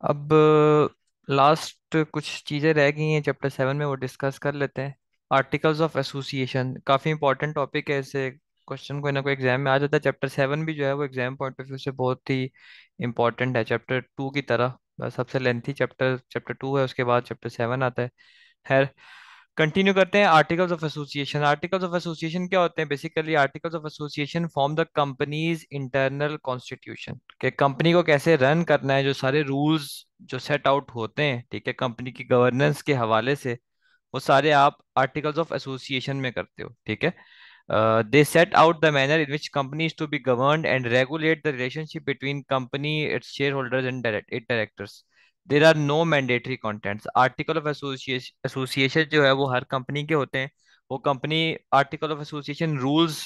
अब लास्ट कुछ चीज़ें रह गई हैं चैप्टर 7 में, वो डिस्कस कर लेते हैं। आर्टिकल्स ऑफ एसोसिएशन काफ़ी इंपॉर्टेंट टॉपिक है, इससे क्वेश्चन कोई ना कोई एग्जाम में आ जाता है। चैप्टर 7 भी जो है वो एग्जाम पॉइंट ऑफ व्यू से बहुत ही इंपॉर्टेंट है, चैप्टर 2 की तरह। बस सबसे लेंथी चैप्टर चैप्टर 2 है, उसके बाद चैप्टर 7 आता है। खैर, कंटिन्यू करते हैं। Articles of association. Articles of association क्या होते हैं? Basically articles of association form the companies internal constitution, कि कंपनी को कैसे रन करना है, जो सारे रूल्स जो सेट आउट होते हैं, ठीक है, कंपनी की गवर्नेंस के हवाले से, वो सारे आप आर्टिकल्स ऑफ एसोसिएशन में करते हो, ठीक है। They set out the manner in which company is to be governed and regulate the relationship between company, its shareholders and its directors. There are no mandatory contents. Article of association जो है वो हर company के होते हैं। वो company article of association rules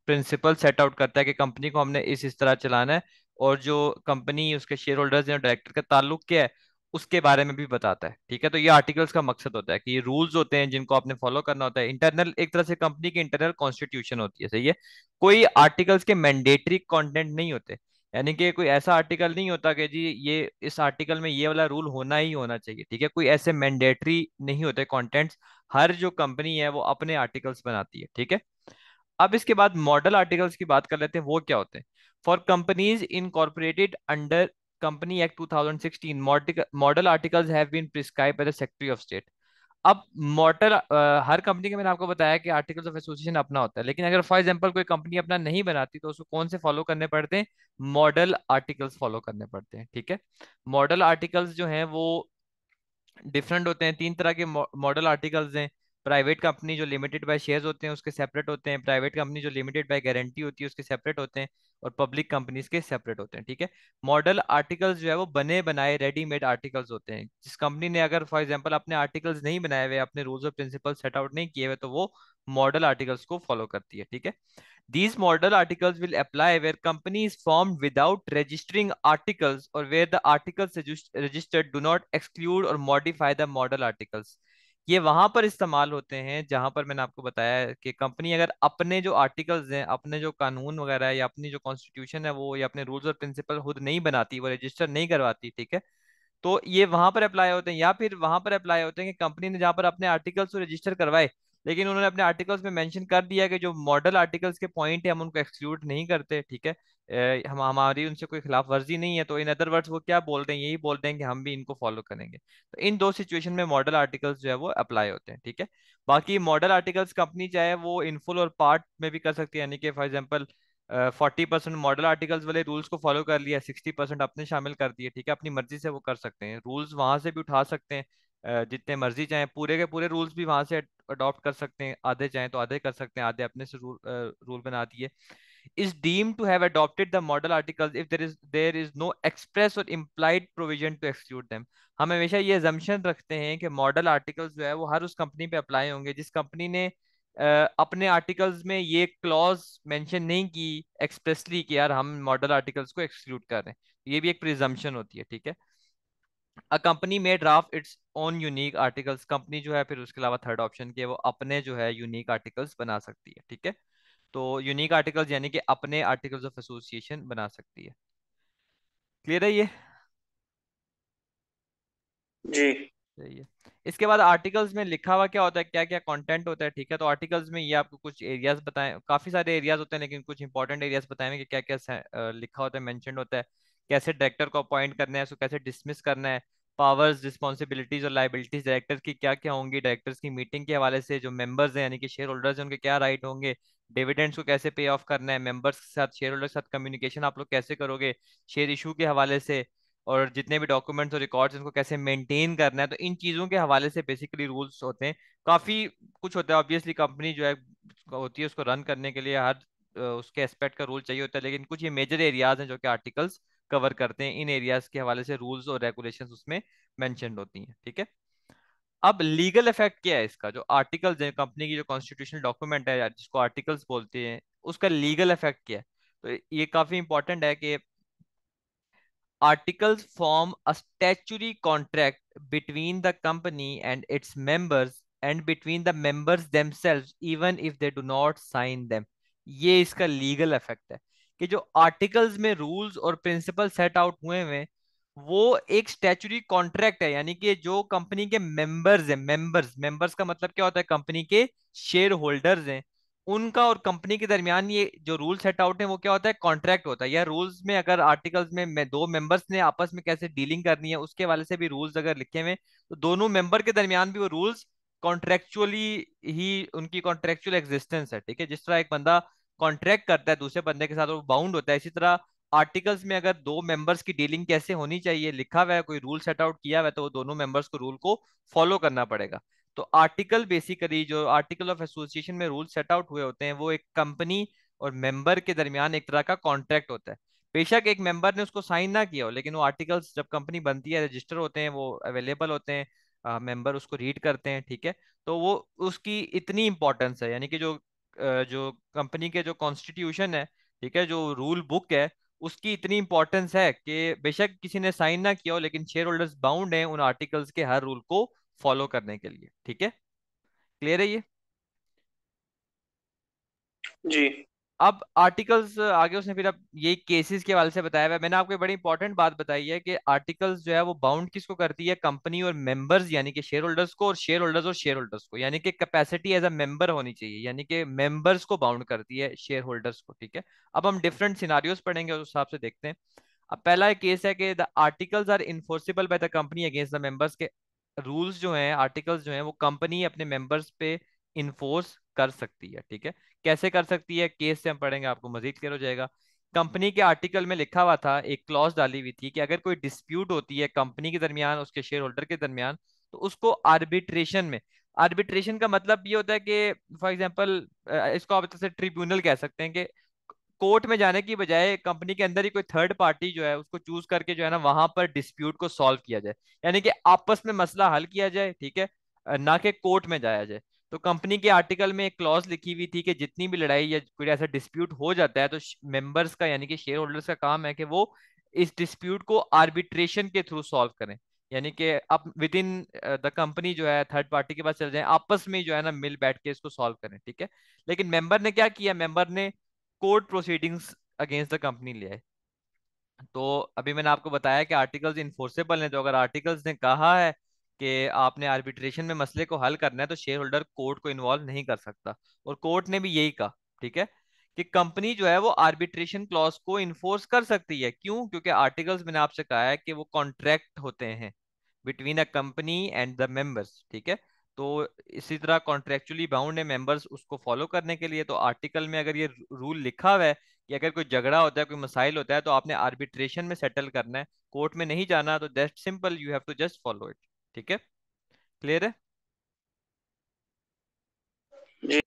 principle set out करता है कि कंपनी को हमने इस तरह चलाना है, और जो कंपनी उसके शेयर होल्डर्स हैं, डायरेक्टर का ताल्लुक क्या है, उसके बारे में भी बताता है, ठीक है। तो ये आर्टिकल्स का मकसद होता है कि ये रूल्स होते हैं जिनको आपने फॉलो करना होता है। इंटरनल, एक तरह से कंपनी की इंटरनल कॉन्स्टिट्यूशन होती है, सही है। कोई आर्टिकल्स के मैंडेटरी कंटेंट नहीं होते, यानी कि कोई ऐसा आर्टिकल नहीं होता कि जी ये इस आर्टिकल में ये वाला रूल होना ही होना चाहिए, ठीक है। कोई ऐसे मैंडेटरी नहीं होते कंटेंट्स। हर जो कंपनी है वो अपने आर्टिकल्स बनाती है, ठीक है। अब इसके बाद मॉडल आर्टिकल्स की बात कर लेते हैं, वो क्या होते हैं। For companies incorporated under company act 2016, model articles have been prescribe by the secretary of state. अब मॉडल, हर कंपनी के, मैंने आपको बताया कि आर्टिकल्स ऑफ एसोसिएशन अपना होता है, लेकिन अगर फॉर एग्जांपल कोई कंपनी अपना नहीं बनाती तो उसको कौन से फॉलो करने पड़ते हैं? मॉडल आर्टिकल्स फॉलो करने पड़ते हैं, ठीक है। मॉडल आर्टिकल्स जो हैं वो डिफरेंट होते हैं। तीन तरह के मॉडल आर्टिकल्स हैं। प्राइवेट कंपनी जो लिमिटेड बाय शेयर्स होते हैं उसके सेपरेट होते हैं। प्राइवेट कंपनी जो लिमिटेड बाय गारंटी होती है उसके सेपरेट होते हैं। और पब्लिक कंपनीज के सेपरेट होते हैं, ठीक है। मॉडल आर्टिकल्स जो है वो बने बनाए रेडीमेड आर्टिकल्स होते हैं। जिस कंपनी ने अगर फॉर एग्जांपल अपने आर्टिकल्स नहीं बनाए हुए, अपने रूल्स और प्रिंसिपल सेट आउट नहीं किए हुए, तो वो मॉडल आर्टिकल्स को फॉलो करती है, ठीक है। These model articles will apply where company is formed without registering articles, or where the articles registered do not exclude or modify the model articles. ये वहां पर इस्तेमाल होते हैं जहां पर मैंने आपको बताया है कि कंपनी अगर अपने जो आर्टिकल्स हैं, अपने जो कानून वगैरह है, या अपनी जो कॉन्स्टिट्यूशन है वो, या अपने रूल्स और प्रिंसिपल खुद नहीं बनाती, वो रजिस्टर नहीं करवाती, ठीक है, तो ये वहां पर अप्लाई होते हैं। या फिर वहां पर अप्लाई होते हैं कि कंपनी ने जहां पर अपने आर्टिकल्स को रजिस्टर करवाए, लेकिन उन्होंने अपने आर्टिकल्स में मेंशन कर दिया कि जो मॉडल आर्टिकल्स के पॉइंट है हम उनको एक्सक्लूड नहीं करते, ठीक है। हम हमारी उनसे कोई खिलाफ वर्जी नहीं है, तो इन अदर वर्ड्स वो क्या बोल रहे हैं, यही बोल रहे हैं कि हम भी इनको फॉलो करेंगे। तो इन दो सिचुएशन में मॉडल आर्टिकल्स जो है वो अप्लाई होते हैं, ठीक है। बाकी मॉडल आर्टिकल्स कंपनी चाहे वो इन फुल और पार्ट में भी कर सकती है, यानी कि फॉर एग्जाम्पल 40% मॉडल आर्टिकल्स वाले रूल्स को फॉलो कर लिया, 60% अपने शामिल कर दिए, ठीक है। अपनी मर्जी से वो कर सकते हैं, रूल्स वहां से भी उठा सकते हैं। जितने मर्जी चाहें पूरे के पूरे रूल्स भी वहां से अडॉप्ट कर सकते हैं, आधे चाहें तो आधे कर सकते हैं, आधे अपने से रूल बना दिए। is deemed to have adopted the model articles if there is no express or implied provision to exclude them। हम हमेशा ये assumption रखते हैं कि मॉडल आर्टिकल्स जो है वो हर उस कंपनी पे अप्लाई होंगे जिस कंपनी ने अपने आर्टिकल्स में ये क्लॉज मेंशन नहीं की एक्सप्रेसली कि यार हम मॉडल आर्टिकल्स को एक्सक्लूड कर रहे हैं। ये भी एक प्रिजम्पशन होती है, ठीक है। अ कंपनी में draft its own unique articles. Company जो है फिर उसके अलावा थर्ड ऑप्शन के वो अपने जो है यूनिक आर्टिकल्स बना सकती है, ठीक है। तो यूनिक आर्टिकल्स यानी कि अपने आर्टिकल्स ऑफ एसोसिएशन बना सकती है। क्लियर है ये? जी। सही है। इसके बाद आर्टिकल्स में लिखा हुआ क्या होता है, क्या क्या कंटेंट होता है, ठीक है। तो आर्टिकल्स में ये आपको कुछ एरियाज बताएं, काफी सारे एरियाज होते हैं लेकिन कुछ इंपॉर्टेंट एरियाज बताएंगे कि क्या क्या लिखा होता है, मेंशन होता है। कैसे डायरेक्टर को अपॉइंट करना है, उसको कैसे डिसमिस करना है, पावर्स रिस्पॉन्सिबिलिटीज और लाइबिलिटीज डायरेक्टर की क्या क्या होंगी, डायरेक्टर्स की मीटिंग के हवाले से जो मेंबर्स हैं यानी कि शेयर होल्डर्स हैं उनके क्या राइट होंगे, डिविडेंड्स को कैसे पे ऑफ करना है, मेंबर्स के साथ, शेयर होल्डर के साथ कम्युनिकेशन आप लोग कैसे करोगे शेयर इशू के हवाले से, और जितने भी डॉक्यूमेंट्स और रिकॉर्ड्स उनको कैसे मेंटेन करना है। तो इन चीज़ों के हवाले से बेसिकली रूल्स होते हैं। काफ़ी कुछ होता है, ऑब्वियसली कंपनी जो है होती है उसको रन करने के लिए हर उसके एस्पेक्ट का रूल चाहिए होता है, लेकिन कुछ ये मेजर एरियाज हैं जो कि आर्टिकल्स कवर करते हैं। इन एरियाज के हवाले से रूल्स और रेगुलेशंस उसमें मेंशन्ड होती हैं, ठीक है। अब लीगल इफेक्ट क्या है इसका, जो आर्टिकल्स है कंपनी की जो कॉन्स्टिट्यूशनल डॉक्यूमेंट है जिसको आर्टिकल्स बोलते हैं, उसका लीगल इफेक्ट क्या है। तो ये काफी इंपॉर्टेंट है कि articles form a statutory contract between the company and its members and between the members themselves even if they do not sign them। ये इसका लीगल इफेक्ट है कि जो आर्टिकल्स में रूल्स और प्रिंसिपल सेट आउट हुए हैं वो एक स्टैच्यूटरी कॉन्ट्रैक्ट है, यानी कि जो कंपनी के मेंबर्स हैं, मेंबर्स मेंबर्स का मतलब क्या होता है, कंपनी के शेयर होल्डर्स हैं, उनका और कंपनी के दरमियान ये जो रूल सेट आउट है वो क्या होता है, कॉन्ट्रैक्ट होता है। या रूल्स में अगर आर्टिकल्स में दो मेंबर्स ने आपस में कैसे डीलिंग करनी है उसके वाले से भी रूल्स अगर लिखे हुए हैं, तो दोनों मेंबर के दरमियान भी वो रूल्स कॉन्ट्रेक्चुअली ही उनकी कॉन्ट्रेक्चुअल एग्जिस्टेंस है। ठीक है, जिस तरह एक बंदा कॉन्ट्रैक्ट करता है दूसरे बंदे के साथ, वो बाउंड होता है, इसी तरह आर्टिकल्स में अगर दो मेंबर्स की डीलिंग कैसे होनी चाहिए लिखा हुआ है, कोई रूल सेट आउट किया हुआ है, तो वो दोनों मेंबर्स को रूल को फॉलो करना पड़ेगा। तो आर्टिकल बेसिकली जो आर्टिकल ऑफ एसोसिएशन में रूल सेट आउट हुए होते हैं वो एक कंपनी और मेंबर के दरमियान एक तरह का कॉन्ट्रैक्ट होता है। बेशक एक मेंबर ने उसको साइन ना किया हो, लेकिन वो आर्टिकल्स जब कंपनी बनती है रजिस्टर होते हैं, वो अवेलेबल होते हैं, मेंबर उसको रीड करते हैं। ठीक है, तो वो उसकी इतनी इंपॉर्टेंस है, यानी कि जो कंपनी के जो कॉन्स्टिट्यूशन है, ठीक है, जो रूल बुक है, उसकी इतनी इंपॉर्टेंस है कि बेशक किसी ने साइन ना किया हो, लेकिन शेयर होल्डर्स बाउंड हैं उन आर्टिकल्स के हर रूल को फॉलो करने के लिए। ठीक है, क्लियर है ये? जी। अब आर्टिकल्स आगे उसने फिर अब ये केसेस के हवाले से बताया हुआ है। मैंने आपको एक बड़ी इंपॉर्टेंट बात बताई है कि आर्टिकल्स जो है वो बाउंड किसको करती है, कंपनी और मेंबर्स यानी कि शेयर होल्डर्स को, और शेयर होल्डर्स को, यानी कि कैपेसिटी एज अ मेंबर होनी चाहिए, यानी कि मेंबर्स को बाउंड करती है, शेयर होल्डर्स को। ठीक है, अब हम डिफरेंट सिनारियोज पढ़ेंगे उस हिसाब से देखते हैं। अब पहला एक केस है कि the articles are enforceable by the company against the members, के रूल्स जो हैं, आर्टिकल्स जो हैं, वो कंपनी अपने मेंबर्स पे इन्फोर्स कर सकती है। ठीक है, कैसे कर सकती है, केस से हम पढ़ेंगे, आपको मजीद क्लियर हो जाएगा। कंपनी के आर्टिकल में लिखा हुआ था, एक क्लॉज डाली हुई थी कि अगर कोई डिस्प्यूट होती है कंपनी के दरमियान, उसके शेयर होल्डर के दरमियान, तो उसको आर्बिट्रेशन में, आर्बिट्रेशन का मतलब ये होता है कि फॉर एग्जांपल इसको आप जैसे ट्रिब्यूनल कह सकते हैं, कि कोर्ट में जाने की बजाय कंपनी के अंदर ही कोई थर्ड पार्टी जो है उसको चूज करके जो है ना वहां पर डिस्प्यूट को सॉल्व किया जाए, यानी कि आपस में मसला हल किया जाए। ठीक है, ना कि कोर्ट में जाया जाए। तो कंपनी के आर्टिकल में एक क्लॉज लिखी हुई थी कि जितनी भी लड़ाई या कोई ऐसा डिस्प्यूट हो जाता है, तो मेंबर्स का यानी कि शेयर होल्डर्स का काम है कि वो इस डिस्प्यूट को आर्बिट्रेशन के थ्रू सॉल्व करें, यानी कि अब विद इन द कंपनी जो है थर्ड पार्टी के पास चल जाए, आपस में जो है ना मिल बैठ के इसको सॉल्व करें। ठीक है, लेकिन मेंबर ने क्या किया, मेंबर ने court proceedings against the company ले आए। तो अभी मैंने आपको बताया कि आर्टिकल्स इन्फोर्सेबल हैं, तो अगर आर्टिकल्स ने कहा है कि आपने आर्बिट्रेशन में मसले को हल करना है, तो शेयर होल्डर कोर्ट को इन्वॉल्व नहीं कर सकता, और कोर्ट ने भी यही कहा। ठीक है, कि कंपनी जो है वो आर्बिट्रेशन क्लॉज को इन्फोर्स कर सकती है। क्यों? क्योंकि आर्टिकल्स मैंने आपसे कहा है कि वो कॉन्ट्रैक्ट होते हैं between a company and the members. ठीक है, तो इसी तरह कॉन्ट्रेक्चुअली बाउंड है मेंबर्स उसको फॉलो करने के लिए। तो आर्टिकल में अगर ये रूल लिखा हुआ है कि अगर कोई झगड़ा होता है, कोई मसाइल होता है, तो आपने आर्बिट्रेशन में सेटल करना है, कोर्ट में नहीं जाना, तो that simple, you have to just follow it. ठीक है, क्लियर है? जी।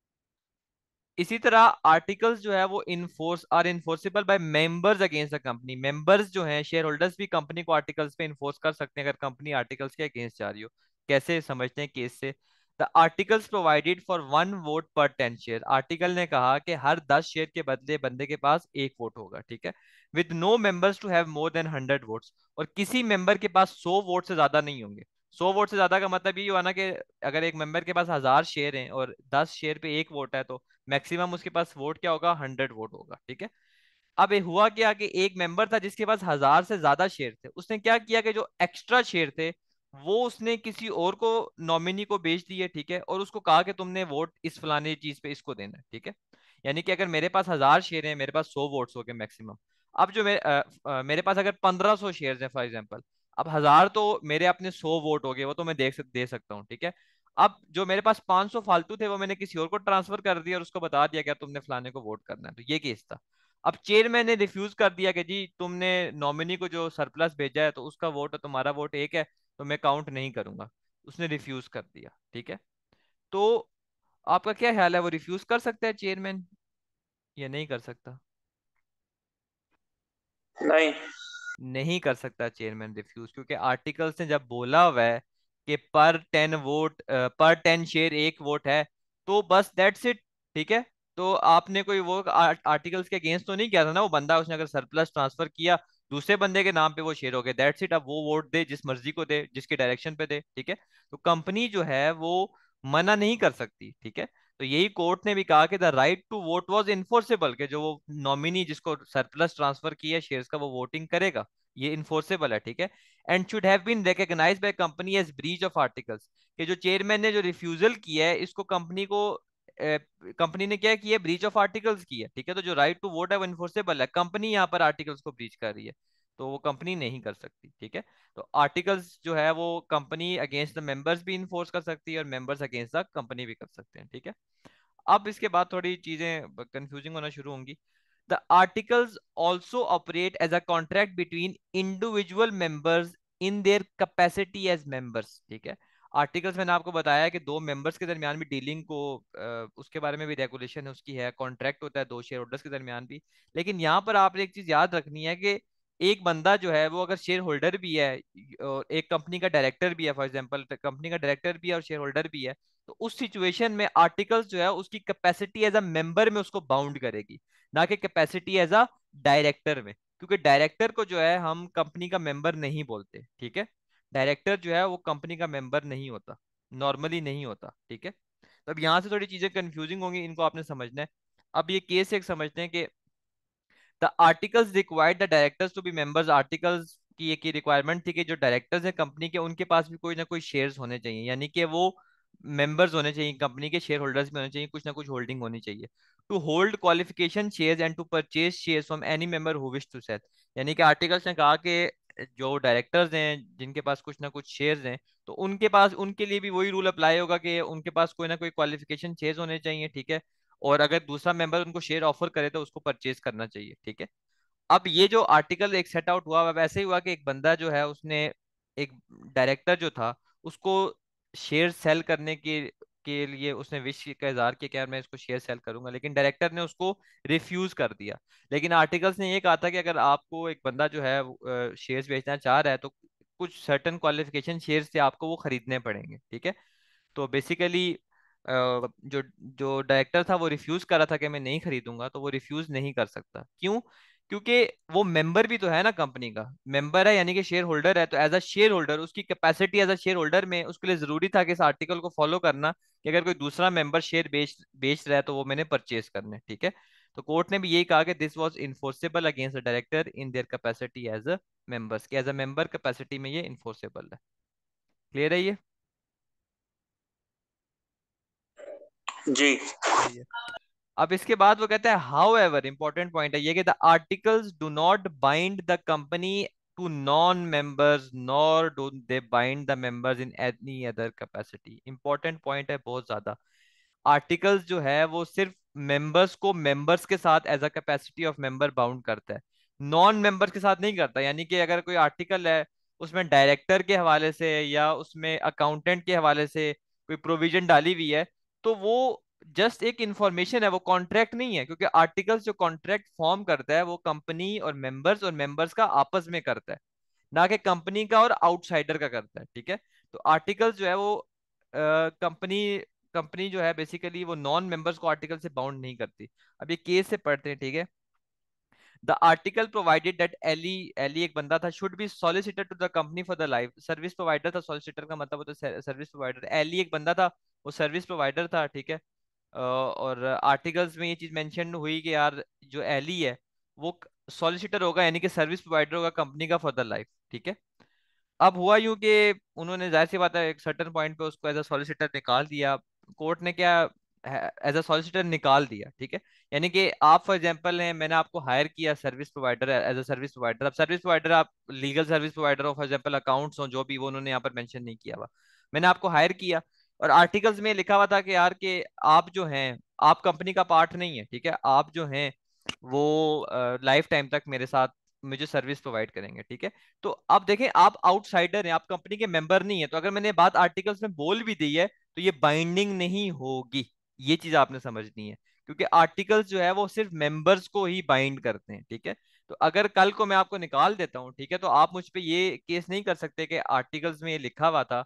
इसी तरह आर्टिकल्स जो है वो enforceable by members against the company, members जो हैं शेयर होल्डर्स भी कंपनी को आर्टिकल्स पे इन्फोर्स कर सकते हैं अगर कंपनी आर्टिकल्स के अगेंस्ट जा रही हो। कैसे समझते हैं केस से। The articles provided for 1 vote पर 10 शेयर, आर्टिकल ने कहा कि हर 10 शेयर के बदले बंदे के पास एक वोट होगा। ठीक है, with no members to have more than 100 votes, और किसी मेंबर के पास 100 वोट से ज्यादा नहीं होंगे। 100 वोट से ज्यादा का मतलब ये हुआ ना कि अगर एक मेंबर के पास 1000 शेयर हैं और 10 शेयर पे एक वोट है, तो मैक्सिमम उसके पास वोट क्या होगा, 100 वोट होगा। ठीक है, अब ये हुआ क्या कि एक मेंबर था जिसके पास 1000 से ज्यादा शेयर थे, उसने क्या किया कि जो एक्स्ट्रा शेयर थे वो उसने किसी और को, नॉमिनी को बेच दिए। ठीक है, और उसको कहा कि तुमने वोट इस फलाने चीज पे इसको देना है। ठीक है, यानी कि अगर मेरे पास 1000 शेयर है, मेरे पास 100 वोट्स हो गए मैक्सिमम। अब जो मेरे पास अगर 1500 शेयर है फॉर एग्जाम्पल, अब 1000 तो मेरे अपने 100 वोट हो गए, वो तो मैं दे सकता हूँ। ठीक है, अब जो मेरे पास 500 फालतू थे वो मैंने किसी और को ट्रांसफर कर दिया और उसको बता दिया कि तुमने फलाने को वोट करना है, तो ये केस था। अब चेयरमैन ने रिफ्यूज कर दिया कि जी तुमने नॉमिनी को जो सरप्लस भेजा है तो उसका वोट और तुम्हारा वोट एक है, तो मैं काउंट नहीं करूंगा। उसने रिफ्यूज कर दिया। ठीक है, तो आपका क्या ख्याल है, वो रिफ्यूज कर सकता है चेयरमैन या नहीं कर सकता? नहीं। नहीं कर सकता चेयरमैन रिफ्यूज, क्योंकि आर्टिकल्स ने जब बोला हुआ है कि पर 10 शेयर एक वोट है, तो बस दैट्स इट। ठीक है, तो आपने कोई वो आर्टिकल्स के अगेंस्ट तो नहीं किया था ना, वो बंदा उसने अगर सरप्लस ट्रांसफर किया दूसरे बंदे के नाम पे, वो शेयर हो गए, दैट्स इट। अब वो वोट दे जिस मर्जी को दे, जिसके डायरेक्शन पे दे। ठीक है, तो कंपनी जो है वो मना नहीं कर सकती। ठीक है, तो यही कोर्ट ने भी कहा कि the right to vote was enforceable, कि जो वो नॉमिनी जिसको सरप्लस ट्रांसफर किया शेयर्स का वो वोटिंग करेगा, ये इन्फोर्सेबल है, ठीक है। And should have been recognised by company as breach of articles, कि जो चेयरमैन ने जो रिफ्यूजल किया है इसको कंपनी को, कंपनी ने क्या किया, ब्रीच ऑफ आर्टिकल्स की है, ठीक है। तो जो राइट टू वोट है वो इन्फोर्सेबल है, कंपनी यहाँ पर आर्टिकल्स को ब्रीच कर रही है, तो वो कंपनी नहीं कर सकती, ठीक है। तो आर्टिकल्स जो है वो कंपनी अगेंस्ट द मेंबर्स भी इन्फोर्स कर सकती है और मेंबर्स अगेंस्ट द कंपनी भी कर सकते हैं, ठीक है। अब इसके बाद थोड़ी चीजें कंफ्यूजिंग होना शुरू होंगी। The articles also operate as a contract between individual members in their capacity as members, ठीक है। आर्टिकल्स मैंने आपको बताया कि दो मेंबर्स के दरमियान भी डीलिंग को, उसके बारे में भी रेगुलेशन है, उसकी है, कॉन्ट्रैक्ट होता है दो शेयर होल्डर्स के दरमियान भी। लेकिन यहाँ पर आपने एक चीज याद रखनी है कि एक बंदा जो है वो अगर शेयर होल्डर भी है और एक कंपनी का डायरेक्टर भी है, फॉर एग्जांपल कंपनी का डायरेक्टर भी है और शेयर होल्डर भी है, तो उस सिचुएशन में आर्टिकल्स जो है उसकी कैपेसिटी एज अ मेंबर में उसको बाउंड करेगी, ना कि कैपेसिटी एज अ डायरेक्टर में, क्योंकि डायरेक्टर को जो है हम कंपनी का मेंबर नहीं बोलते, ठीक है। डायरेक्टर जो है वो कंपनी का मेंबर नहीं होता, नॉर्मली नहीं होता, ठीक है। तो अब यहाँ से थोड़ी चीजें कंफ्यूजिंग होंगी, इनको आपने समझना है। अब ये केस एक समझते हैं कि the articles required the directors to be members, articles की एक रिक्वायरमेंट थी कि जो डायरेक्टर्स हैं कंपनी के उनके पास भी कोई ना कोई शेयर्स होने चाहिए, यानी कि वो मेंबर्स होने चाहिए, कंपनी के शेयर होल्डर्स भी होने चाहिए, कुछ ना कुछ होल्डिंग होनी चाहिए। To hold qualification shares and to purchase shares from any member who wish to sell, यानी कि आर्टिकल्स ने कहा कि जो डायरेक्टर्स हैं जिनके पास कुछ ना कुछ शेयर्स हैं, तो उनके पास, उनके लिए भी वही रूल अप्लाई होगा कि उनके पास कोई ना कोई क्वालिफिकेशन शेयर्स होने चाहिए, ठीक है। और अगर दूसरा मेंबर उनको शेयर ऑफर करे तो उसको परचेज करना चाहिए, ठीक है। अब ये जो आर्टिकल एक सेट आउट हुआ वैसे ही हुआ कि एक बंदा जो है उसने, एक डायरेक्टर जो था, उसको शेयर सेल करने के लिए उसने विश का इजहार किया कि यार मैं इसको शेयर सेल करूंगा, लेकिन डायरेक्टर ने उसको रिफ्यूज कर दिया। लेकिन आर्टिकल्स ने ये कहा था कि अगर आपको एक बंदा जो है शेयर्स बेचना चाह रहा है तो कुछ सर्टन क्वालिफिकेशन शेयर्स से आपको वो खरीदने पड़ेंगे, ठीक है। तो बेसिकली जो जो डायरेक्टर था वो रिफ्यूज कर रहा था कि मैं नहीं खरीदूंगा, तो वो रिफ्यूज नहीं कर सकता, क्यों? क्योंकि वो मेंबर भी तो है ना, कंपनी का मेंबर है, यानी कि शेयर होल्डर है, तो एज अ शेयर होल्डर उसकी capacity as a share holder में उसके लिए जरूरी था कि इस आर्टिकल को फॉलो करना, कि अगर कोई दूसरा मेंबर शेयर बेच बेच रहा है तो वो मैंने परचेज करने, ठीक है। तो कोर्ट ने भी यही कहा कि this was enforceable against the director in their capacity as a members, कि एज अ मेंबर कैपेसिटी में ये इन्फोर्सेबल है। क्लियर है ये? जी। सही है। अब इसके बाद वो कहता है हाउ एवर, इंपॉर्टेंट पॉइंट है ये, कि the articles do not bind the company to non members nor do they bind the members in any other capacity. Important point है बहुत ज्यादा। आर्टिकल्स जो है वो सिर्फ मेंबर्स को मेंबर्स के साथ as a capacity of member bound करता है, नॉन मेंबर्स के साथ नहीं करता। यानी कि अगर कोई आर्टिकल है उसमें डायरेक्टर के हवाले से या उसमें अकाउंटेंट के हवाले से कोई प्रोविजन डाली हुई है, तो वो जस्ट एक इंफॉर्मेशन है, वो कॉन्ट्रैक्ट नहीं है, क्योंकि आर्टिकल्स जो कॉन्ट्रैक्ट फॉर्म करता है वो कंपनी और मेंबर्स का आपस में करता है, ना कि कंपनी का और आउटसाइडर का करता है, ठीक है। तो आर्टिकल्स जो है वो कंपनी कंपनी जो है बेसिकली वो नॉन मेंबर्स को आर्टिकल से बाउंड नहीं करती। अब ये केस से पढ़ते हैं, ठीक है। The article provided that Eley, Eley एक बंदा था, should be solicitor to the company for the life, service provider था, सॉलिसिटर का मतलब होता है सर्विस प्रोवाइडर, एली एक बंदा था, वो सर्विस प्रोवाइडर था, ठीक है। और आर्टिकल्स में ये चीज मेंशन हुई कि यार जो एली है वो सॉलिसिटर होगा, यानी कि सर्विस प्रोवाइडर होगा कंपनी का फॉर द लाइफ, ठीक है। अब हुआ यूं कि उन्होंने जाहिर सी बात है एक सर्टेन पॉइंट पे उसको एज अ सॉलिसिटर निकाल दिया। कोर्ट ने क्या, एज अ सॉलिसिटर निकाल दिया, ठीक है। यानी कि आप फॉर एग्जांपल हैं, मैंने आपको हायर किया service provider as a service provider. अब सर्विस प्रोवाइडर आप लीगल सर्विस प्रोवाइडर हो, फॉर एग्जांपल अकाउंट्स हो, जो भी वो उन्होंने यहाँ पर मेंशन नहीं किया हुआ, मैंने आपको हायर किया और आर्टिकल्स में लिखा हुआ था कि यार कि आप जो हैं, आप कंपनी का पार्ट नहीं है, ठीक है। आप जो हैं वो लाइफ टाइम तक मेरे साथ मुझे सर्विस प्रोवाइड करेंगे, ठीक है। तो अब देखें, आप आउटसाइडर हैं, आप कंपनी के मेंबर नहीं है, तो अगर मैंने बात आर्टिकल्स में बोल भी दी है तो ये बाइंडिंग नहीं होगी। ये चीज आपने समझनी है, क्योंकि आर्टिकल्स जो है वो सिर्फ मेंबर्स को ही बाइंड करते हैं, ठीक है। तो अगर कल को मैं आपको निकाल देता हूँ, ठीक है, तो आप मुझ पे ये केस नहीं कर सकते कि आर्टिकल्स में ये लिखा हुआ था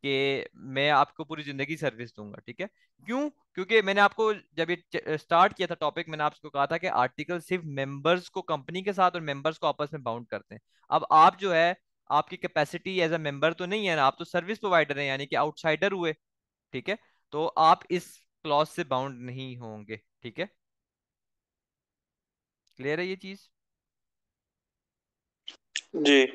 कि मैं आपको पूरी जिंदगी सर्विस दूंगा, ठीक है। क्यों? क्योंकि मैंने आपको जब ये स्टार्ट किया था टॉपिक, मैंने आपको कहा था कि आर्टिकल सिर्फ मेंबर्स को कंपनी के साथ और मेंबर्स को आपस में बाउंड करते हैं। अब आप जो है, आपकी कैपेसिटी एज अ मेंबर तो नहीं है ना, आप तो सर्विस प्रोवाइडर हैं, यानी कि आउटसाइडर हुए, ठीक है। तो आप इस क्लॉज से बाउंड नहीं होंगे। ठीक है, क्लियर है ये चीज? जी।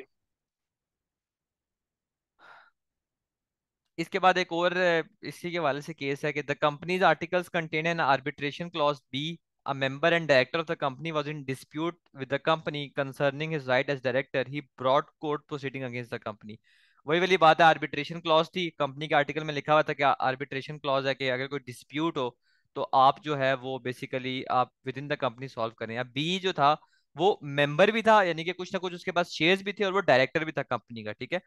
इसके बाद एक और इसी के हवाले से केस है कि the companies articles contain an arbitration clause B, a member and director of the company was in dispute with the company concerning his right as director, he brought court proceeding against the company। वही वाली बात है, arbitration clause थी company के article में, लिखा हुआ था कि आर्बिट्रेशन क्लॉज है कि अगर कोई डिस्प्यूट हो तो आप जो है वो बेसिकली आप with in the company solve करें। अब बी जो था वो मेंबर भी था, यानी कि कुछ ना कुछ उसके पास शेयर्स भी थे, और वो डायरेक्टर भी था कंपनी का। ठीक है,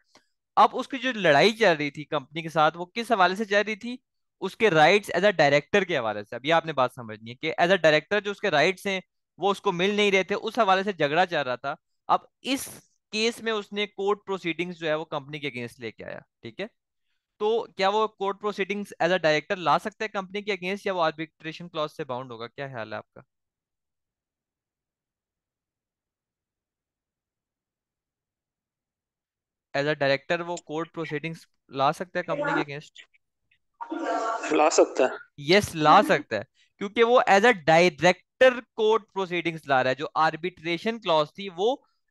अब उसकी जो लड़ाई चल रही थी कंपनी के साथ वो किस हवाले से चल रही थी? उसके राइट्स एज अ डायरेक्टर के हवाले से। अब ये आपने बात समझनी है कि एज अ डायरेक्टर जो उसके राइट्स हैं वो उसको मिल नहीं रहे थे, उस हवाले से झगड़ा चल रहा था। अब इस केस में उसने कोर्ट प्रोसीडिंग्स जो है वो कंपनी के अगेंस्ट लेके आया। ठीक है, तो क्या वो court proceedings as a director ला सकता है कंपनी के अगेंस्ट, या वो आर्बिट्रेशन क्लॉज से बाउंड होगा? क्या ख्याल है आपका? एज अ डायरेक्टर वो कोर्ट प्रोसीडिंग्स ला सकता है कंपनी के अगेंस्ट? ला सकता है। यस, ला सकता है, क्योंकि वो as a director court proceedings ला रहा है। जो आर्बिट्रेशन क्लॉज थी वो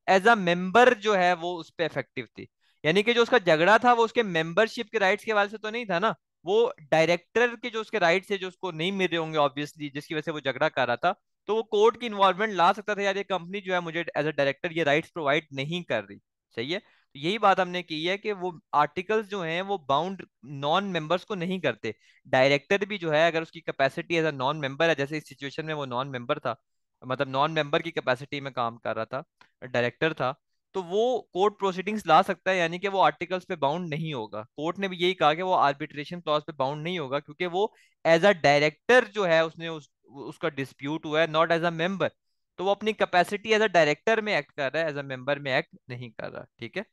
एज अ मेंबर जो है वो उस पर इफेक्टिव थी। यानी कि जो उसका झगड़ा था वो उसके मेंबरशिप के राइट्स के हवाले से तो नहीं था ना, वो डायरेक्टर के जो उसके राइट्स है जो उसको नहीं मिल रहे होंगे ऑब्वियसली, जिसकी वजह से वो झगड़ा कर रहा था। तो वो कोर्ट की इन्वॉल्वमेंट ला सकता था, यार ये कंपनी जो है मुझे एज अ डायरेक्टर ये राइट्स प्रोवाइड नहीं कर रही। सही है, तो यही बात हमने की है कि वो आर्टिकल्स जो हैं वो बाउंड नॉन मेंबर्स को नहीं करते। डायरेक्टर भी जो है अगर उसकी capacity as a non member है, जैसे इस सिचुएशन में वो नॉन मेंबर था, मतलब नॉन मेंबर की कैपेसिटी में काम कर रहा था, डायरेक्टर था, तो वो कोर्ट प्रोसीडिंग्स ला सकता है, यानी कि वो आर्टिकल्स पे बाउंड नहीं होगा। कोर्ट ने भी यही कहा कि वो आर्बिट्रेशन क्लॉज पे बाउंड नहीं होगा, क्योंकि वो एज अ डायरेक्टर जो है उसने उसका डिस्प्यूट हुआ है, नॉट एज अ मेंबर। तो वो अपनी कैपेसिटी एज अ डायरेक्टर में एक्ट कर रहा है, एज अ मेंबर में एक्ट नहीं कर रहा। ठीक है,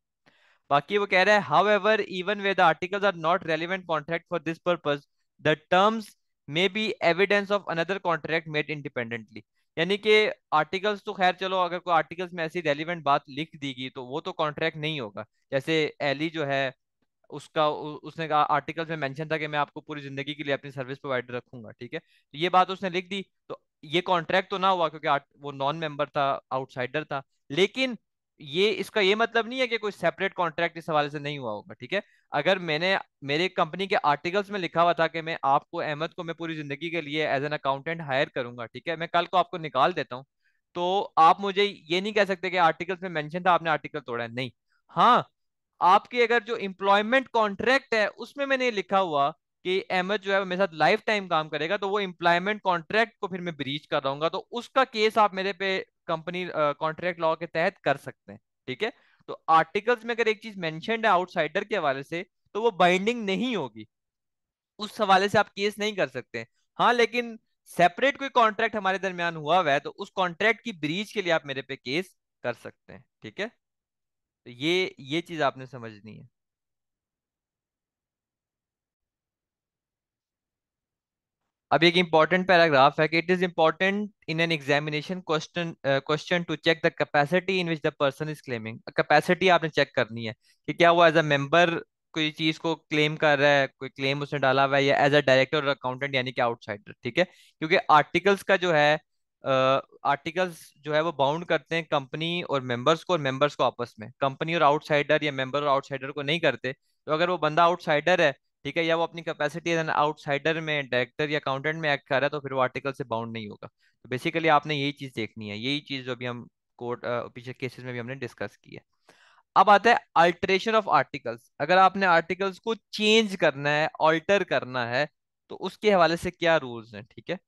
बाकी वो कह रहा है however even where the articles are not relevant contract for this purpose, the terms may be evidence of another contract made independently। यानी कि आर्टिकल्स तो खैर चलो, अगर कोई आर्टिकल्स में ऐसी रेलिवेंट बात लिख दी गई तो वो तो कॉन्ट्रैक्ट नहीं होगा। जैसे एली जो है उसका उसने कहा आर्टिकल्स में मेंशन था कि मैं आपको पूरी जिंदगी के लिए अपनी सर्विस प्रोवाइडर रखूंगा। ठीक है, तो ये बात उसने लिख दी, तो ये कॉन्ट्रैक्ट तो ना हुआ क्योंकि वो नॉन मेंबर था, आउटसाइडर था। लेकिन ये इसका ये मतलब नहीं है कि कोई सेपरेट कॉन्ट्रैक्ट इस हवाले से नहीं हुआ होगा। ठीक है, अगर मैंने मेरे कंपनी के आर्टिकल्स में लिखा हुआ था कि मैं आपको अहमद को मैं पूरी जिंदगी के लिए एज एन अकाउंटेंट हायर करूंगा, ठीक है, मैं कल को आपको निकाल देता हूँ, तो आप मुझे ये नहीं कह सकते कि आर्टिकल्स में मेंशन था आपने आर्टिकल तोड़ा है। नहीं, हाँ, आपके अगर जो एम्प्लॉयमेंट कॉन्ट्रैक्ट है उसमें मैंने लिखा हुआ कि अहमद जो है मेरे साथ लाइफ टाइम काम करेगा, तो वो एम्प्लॉयमेंट कॉन्ट्रैक्ट को फिर मैं ब्रीच कर रहा हूँ, तो उसका केस आप मेरे पे कंपनी कॉन्ट्रैक्ट लॉ के तहत कर सकते हैं। ठीक है, तो आर्टिकल्स में अगर एक चीज मेंशन्ड है आउटसाइडर के हवाले से तो वो बाइंडिंग नहीं होगी, उस हवाले से आप केस नहीं कर सकते। हाँ, लेकिन सेपरेट कोई कॉन्ट्रैक्ट हमारे दरमियान हुआ है तो उस कॉन्ट्रैक्ट की ब्रीच के लिए आप मेरे पे केस कर सकते हैं। ठीक है, तो ये चीज आपने समझनी है। अब एक इंपॉर्टेंट पैराग्राफ है कि it is important in an examination question to check the capacity in which the person is claiming. Capacity आपने चेक करनी है कि क्या वो एज अ मेंबर कोई चीज को क्लेम कर रहा है, कोई क्लेम उसने डाला हुआ है, या एज अ डायरेक्टर और अकाउंटेंट यानी कि आउटसाइडर। ठीक है, क्योंकि आर्टिकल्स का जो है आर्टिकल्स जो है वो बाउंड करते हैं कंपनी और मेंबर्स को, और मेंबर्स को आपस में, कंपनी और आउटसाइडर या मेंबर और आउटसाइडर को नहीं करते। तो अगर वो बंदा आउटसाइडर है, ठीक है, या वो अपनी कैपेसिटी एज एन आउटसाइडर में डायरेक्टर या अकाउंटेंट में एक्ट कर रहा है, तो फिर वो आर्टिकल से बाउंड नहीं होगा। तो बेसिकली आपने यही चीज देखनी है, यही चीज जो अभी हम कोर्ट पीछे केसेस में भी हमने डिस्कस की है। अब आता है अल्टरेशन ऑफ आर्टिकल्स। अगर आपने आर्टिकल्स को चेंज करना है, ऑल्टर करना है, तो उसके हवाले से क्या रूल्स हैं? ठीक है,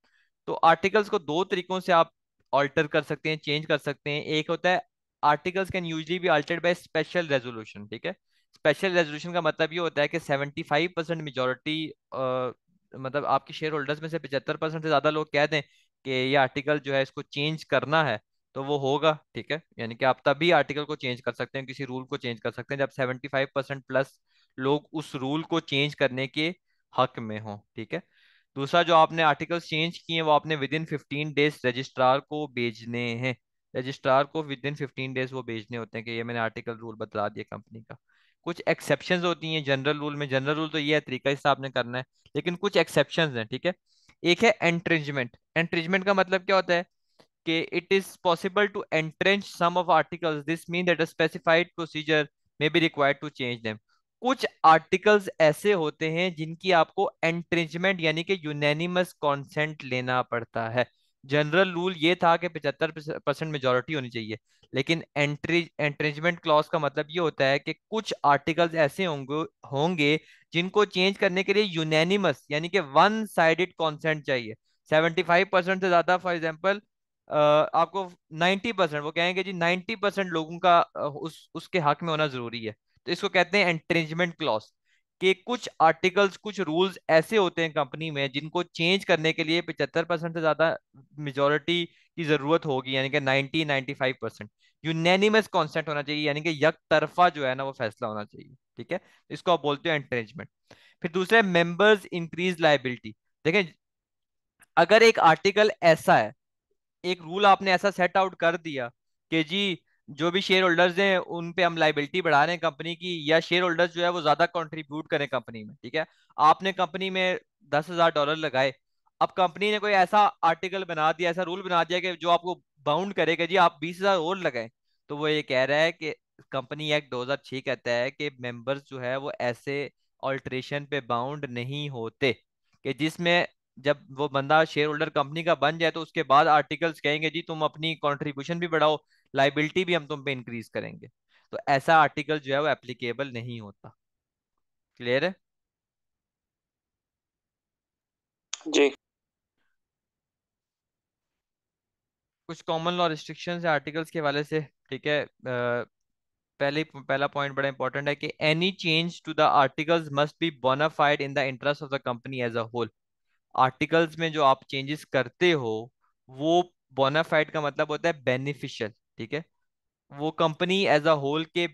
तो आर्टिकल्स को दो तरीकों से आप ऑल्टर कर सकते हैं, चेंज कर सकते हैं। एक होता है articles can usually be altered by special resolution. ठीक है, स्पेशल रेजोल्यूशन का मतलब ये होता है कि 75% मेजोरिटी, मतलब आपके शेयर होल्डर्स में से 75% से ज्यादा लोग कह दें कि ये आर्टिकल जो है इसको चेंज करना है, तो वो होगा। ठीक है, यानी कि आप तभी आर्टिकल को चेंज कर सकते हैं, किसी रूल को चेंज कर सकते हैं जब 75% प्लस लोग उस रूल को चेंज करने के हक में हों। ठीक है, दूसरा जो आपने आर्टिकल्स चेंज किए हैं वो आपने विद इन 15 डेज रजिस्ट्रार को भेजने हैं। रजिस्ट्रार को विद इन 15 डेज वो भेजने होते हैं कि ये मैंने आर्टिकल रूल बता दिया कंपनी का। कुछ एक्सेप्शंस होती हैं जनरल रूल में, जनरल रूल तो ये है तरीका हिसाब आपने करना है, लेकिन कुछ एक्सेप्शंस हैं। ठीक है, एक है एंट्रेंजमेंट। एंट्रेंजमेंट का मतलब क्या होता है कि it is possible to entrench some of articles, this mean that a specified procedure may be required to change them. कुछ आर्टिकल्स ऐसे होते हैं जिनकी आपको एंट्रेंचमेंट यानी कि यूनैनिमस कॉन्सेंट लेना पड़ता है। जनरल रूल ये था कि 75% मेजोरिटी होनी चाहिए, लेकिन एंट्रेंचमेंट क्लॉज का मतलब ये होता है कि कुछ आर्टिकल्स ऐसे होंगे होंगे जिनको चेंज करने के लिए यूनैनिमस यानी कि वन साइडेड कॉन्सेंट चाहिए। 75% से ज्यादा, फॉर एग्जाम्पल आपको 90%, वो कहेंगे जी 90% लोगों का उसके हक में होना जरूरी है। तो इसको कहते हैं एंट्रेंचमेंट क्लॉज, कि कुछ आर्टिकल्स कुछ रूल्स ऐसे होते हैं कंपनी में जिनको चेंज करने के लिए 75% से ज्यादा मेजोरिटी की जरूरत होगी, यानी कि 90-95% यूनैनिमस कॉन्सेंट होना चाहिए, यानी कि यक तरफा जो है ना वो फैसला होना चाहिए। ठीक है, इसको आप बोलते हो एंट्रेंचमेंट। फिर दूसरा है मेंबर्स इंक्रीज लाइबिलिटी। देखें, अगर एक आर्टिकल ऐसा है, एक रूल आपने ऐसा सेट आउट कर दिया कि जी जो भी शेयर होल्डर्स हैं उन पे हम लाइबिलिटी बढ़ा रहे हैं कंपनी की, या शेयर होल्डर्स जो है वो ज्यादा कंट्रीब्यूट करें कंपनी में। ठीक है, आपने कंपनी में $10,000 लगाए। अब कंपनी ने कोई ऐसा आर्टिकल बना दिया, ऐसा रूल बना दिया कि जो आपको बाउंड करेगा जी आप 20,000 और लगाएं। तो वो ये कह रहा है कि कंपनी एक्ट 2006 कहता है कि मेंबर्स जो है वो ऐसे ऑल्ट्रेशन पे बाउंड नहीं होते, कि जिसमें जब वो बंदा शेयर होल्डर कंपनी का बन जाए तो उसके बाद आर्टिकल्स कहेंगे जी तुम अपनी कंट्रीब्यूशन भी बढ़ाओ, लाइबिलिटी भी हम तुम पे इंक्रीज करेंगे। तो ऐसा आर्टिकल जो है वो एप्लीकेबल नहीं होता। क्लियर है? जी। कुछ कॉमन लॉ रिस्ट्रिक्शंस है आर्टिकल्स के हवाले से। ठीक है, पहला पॉइंट बड़ा इंपॉर्टेंट है कि any change to the articles must be bona fide in the interest of the company as a whole. Articles में जो आप चेंजेस करते हो वो बोनाफाइड का मतलब होता है बेनिफिशियल। ठीक है, वो कंपनी एज अ होल के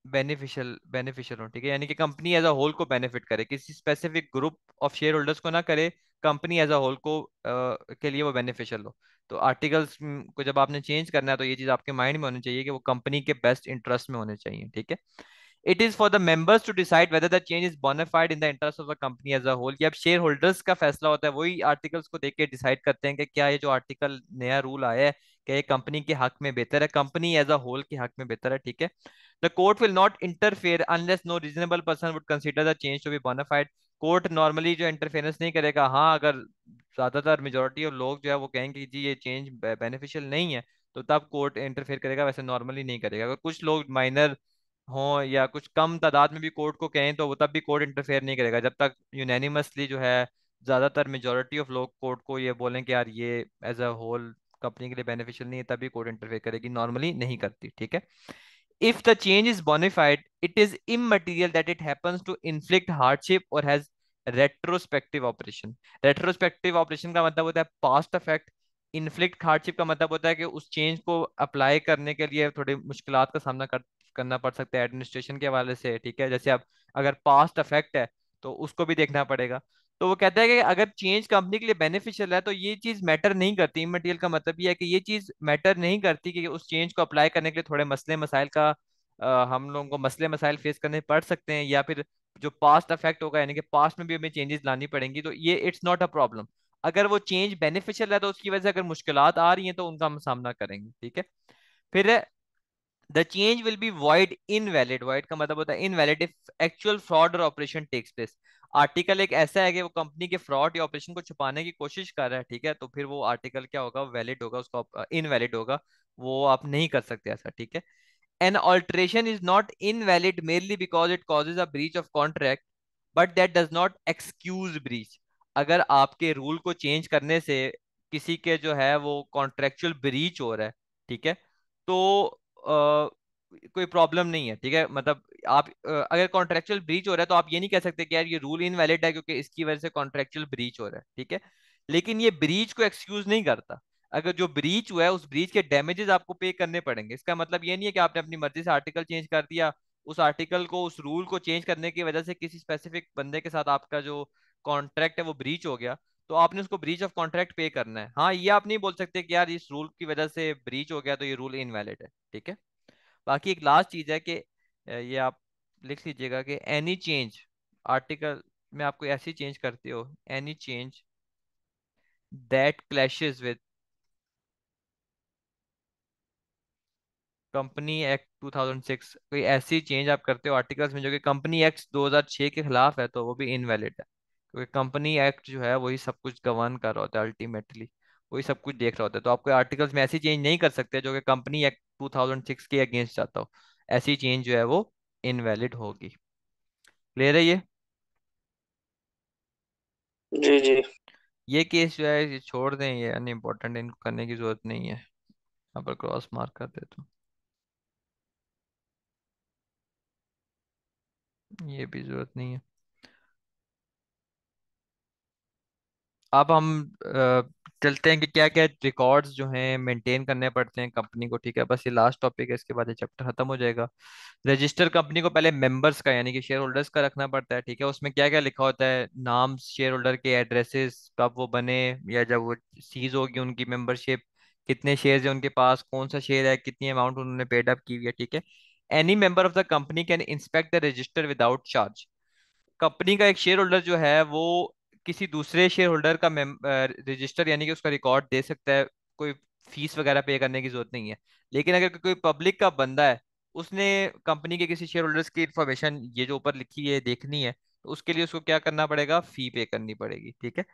बेनिफिशियल बेनिफिशियल हो। ठीक है, यानी कि कंपनी एज अ होल को बेनिफिट करे, किसी specific group of share holders को ना करे, कंपनी एज अ होल को के लिए वो बेनिफिशियल हो। तो आर्टिकल्स को जब आपने चेंज करना है तो ये चीज आपके माइंड में होनी चाहिए कि वो कंपनी के बेस्ट इंटरेस्ट में होने चाहिए। ठीक है, it is for the members to decide whether the change is bona fide in the interest of the company as a whole. ये अब शेयर होल्डर्स का फैसला होता है, वही आर्टिकल्स को देख के डिसाइड करते हैं कि क्या ये जो आर्टिकल नया रूल आया है क्या ये कंपनी के हक में बेहतर है, कंपनी एज अ होल के हक में बेहतर है। ठीक है, the court will not interfere unless no reasonable person would consider the change to be bona fide. Court normally जो इंटरफेरेंस नहीं करेगा, हाँ अगर ज्यादातर मेजोरिटी ऑफ लोग जो है वो कहेंगे कि जी ये चेंज बेनिफिशियल नहीं है तो तब कोर्ट इंटरफेयर करेगा, वैसे नॉर्मली नहीं करेगा। अगर कुछ लोग माइनर हों या कुछ कम तादाद में भी कोर्ट को कहें तो वो तब भी कोर्ट इंटरफेयर नहीं करेगा, जब तक यूनैनिमसली जो है ज्यादातर मेजोरिटी ऑफ लोग कोर्ट को ये बोलें कि यार ये एज अ होल कंपनी के लिए बेनिफिशियल नहीं है, तभी कोर्ट इंटरफेयर करेगी, नॉर्मली नहीं करती। ठीक है, if the change is bona fide, it is immaterial that it happens to inflict hardship or has retrospective operation। retrospective operation का मतलब होता है past effect। inflict hardship का मतलब होता है कि उस चेंज को अप्लाई करने के लिए थोड़ी मुश्किलात का सामना करना पड़ सकता है एडमिनिस्ट्रेशन के हवाले से। ठीक है, जैसे अब अगर पास्ट इफेक्ट है तो उसको भी देखना पड़ेगा। तो वो कहता है कि अगर चेंज कंपनी के लिए बेनिफिशियल है तो ये चीज मैटर नहीं करती। इमटेरियल का मतलब ये है कि ये चीज मैटर नहीं करती कि उस चेंज को अप्लाई करने के लिए थोड़े मसले मसाइल का हम लोगों को मसले मसाइल फेस करने पड़ सकते हैं, या फिर जो पास्ट अफेक्ट होगा यानी कि पास्ट में भी हमें चेंजेस लानी पड़ेंगी, तो ये इट्स नॉट अ प्रॉब्लम। अगर वो चेंज बेनिफिशियल है तो उसकी वजह से अगर मुश्किलात आ रही हैं तो उनका हम सामना करेंगे। ठीक है, फिर the change will be void invalid. Void का मतलब होता है इनवैलिड इफ एक्चुअल फ्रॉड और ऑपरेशन टेक्स प्लेस। आर्टिकल एक ऐसा है कि वो कंपनी के फ्रॉड या ऑपरेशन को छुपाने की कोशिश कर रहा है। ठीक है, तो फिर वो आर्टिकल क्या होगा, वैलिड होगा, उसका इनवैलिड होगा, वो आप नहीं कर सकते ऐसा। ठीक है, an alteration is not invalid merely because it causes a breach of contract, but that does not excuse breach। अगर आपके रूल को चेंज करने से किसी के जो है वो कॉन्ट्रेक्चुअल ब्रीच हो रहा है, ठीक है, तो कोई प्रॉब्लम नहीं है। ठीक है, मतलब आप अगर कॉन्ट्रेक्चुअल ब्रीच हो रहा है तो आप ये नहीं कह सकते कि यार ये रूल इनवैलिड है क्योंकि इसकी वजह से कॉन्ट्रेक्चुअल ब्रीच हो रहा है। ठीक है, लेकिन ये ब्रीच को एक्सक्यूज नहीं करता। अगर जो ब्रीच हुआ है उस ब्रीच के डैमेजेस आपको पे करने पड़ेंगे। इसका मतलब ये नहीं है कि आपने अपनी मर्जी से आर्टिकल चेंज कर दिया, उस आर्टिकल को उस रूल को चेंज करने की वजह से किसी स्पेसिफिक बंदे के साथ आपका जो कॉन्ट्रैक्ट है वो ब्रीच हो गया तो आपने उसको ब्रीच ऑफ कॉन्ट्रैक्ट पे करना है। हाँ, ये आप नहीं बोल सकते कि यार इस रूल की वजह से ब्रीच हो गया तो ये रूल इनवैलिड है। ठीक है, बाकी एक लास्ट चीज है कि ये आप लिख लीजिएगा कि एनी चेंज, आर्टिकल में आप कोई ऐसी चेंज करते हो, any change that clashes with company act 2006, कोई ऐसी चेंज आप करते हो आर्टिकल्स में जो कि कंपनी एक्ट 2006 के खिलाफ है, तो वो भी इनवैलिड है, क्योंकि कंपनी एक्ट जो है वही सब कुछ गवर्न कर रहा होता है अल्टीमेटली, वही सब कुछ देख रहा होता है। तो आप कोई आर्टिकल्स में ऐसी चेंज नहीं कर सकते जो कि कंपनी एक्ट 2006 के अगेंस्ट जाता हो। ऐसी चेंज जो है वो इनवैलिड होगी। क्लियर है ये? जी जी। ये केस जो है ये छोड़ दें, ये अनइम्पोर्टेंट, इनको करने की जरूरत नहीं है। यहाँ पर क्रॉस मार्क कर दे तो ये भी जरूरत नहीं है। अब हम चलते हैं कि क्या क्या रिकॉर्ड्स जो हैं मेंटेन करने पड़ते हैं कंपनी को। ठीक है, बस ये लास्ट टॉपिक है, इसके बाद ये चैप्टर खत्म हो जाएगा। रजिस्टर कंपनी को पहले मेंबर्स का यानी कि शेयर होल्डर्स का रखना पड़ता है। ठीक है, उसमें क्या क्या लिखा होता है, नाम, शेयर होल्डर के एड्रेसेस, कब वो बने या जब वो सीज होगी उनकी मेंबरशिप, कितने शेयर है उनके पास, कौन सा शेयर है, कितनी अमाउंट उन्होंने पेड अप की हुई है। ठीक है, any member of the company can inspect the register without charge. Company का एक शेयर होल्डर जो है वो किसी दूसरे शेयर होल्डर का रजिस्टर यानी कि उसका रिकॉर्ड दे सकता है, कोई फीस वगैरह पे करने की जरूरत नहीं है। लेकिन अगर कोई पब्लिक का बंदा है, उसने कंपनी के किसी शेयर होल्डर्स की इंफॉर्मेशन ये जो ऊपर लिखी है देखनी है, तो उसके लिए उसको क्या करना पड़ेगा, फी पे करनी पड़ेगी। ठीक है,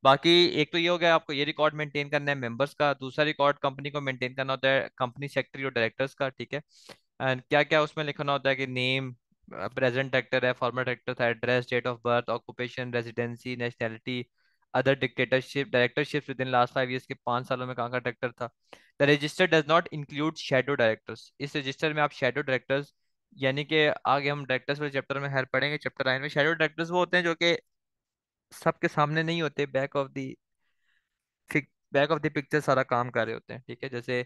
बाकी एक तो ये हो गया, आपको ये रिकॉर्ड मेंटेन करना है मेंबर्स का। दूसरा रिकॉर्ड कंपनी को मेंटेन करना होता है कंपनी सेक्रेटरी और डायरेक्टर्स का। ठीक है, एंड क्या क्या उसमें लिखना होता है कि नेम, प्रेजेंट डायरेक्टर है, फॉर्मर डायरेक्टर था, address, date of birth, occupation, residency, nationality, other dictatorship, directorship within last 5 years के 5 सालों में कहाँ का डायरेक्टर था। The register does not include shadow directors. इस रजिस्टर में आप शेडो डायरेक्टर्स यानी कि आगे हम डायरेक्टर्स वाले चैप्टर में खैर पढ़ेंगे, चैप्टर 9 में। शेडो डायरेक्टर्स वो होते हैं जो कि सबके सामने नहीं होते, बैक ऑफ द पिक्चर सारा काम कर रहे होते हैं। ठीक है, जैसे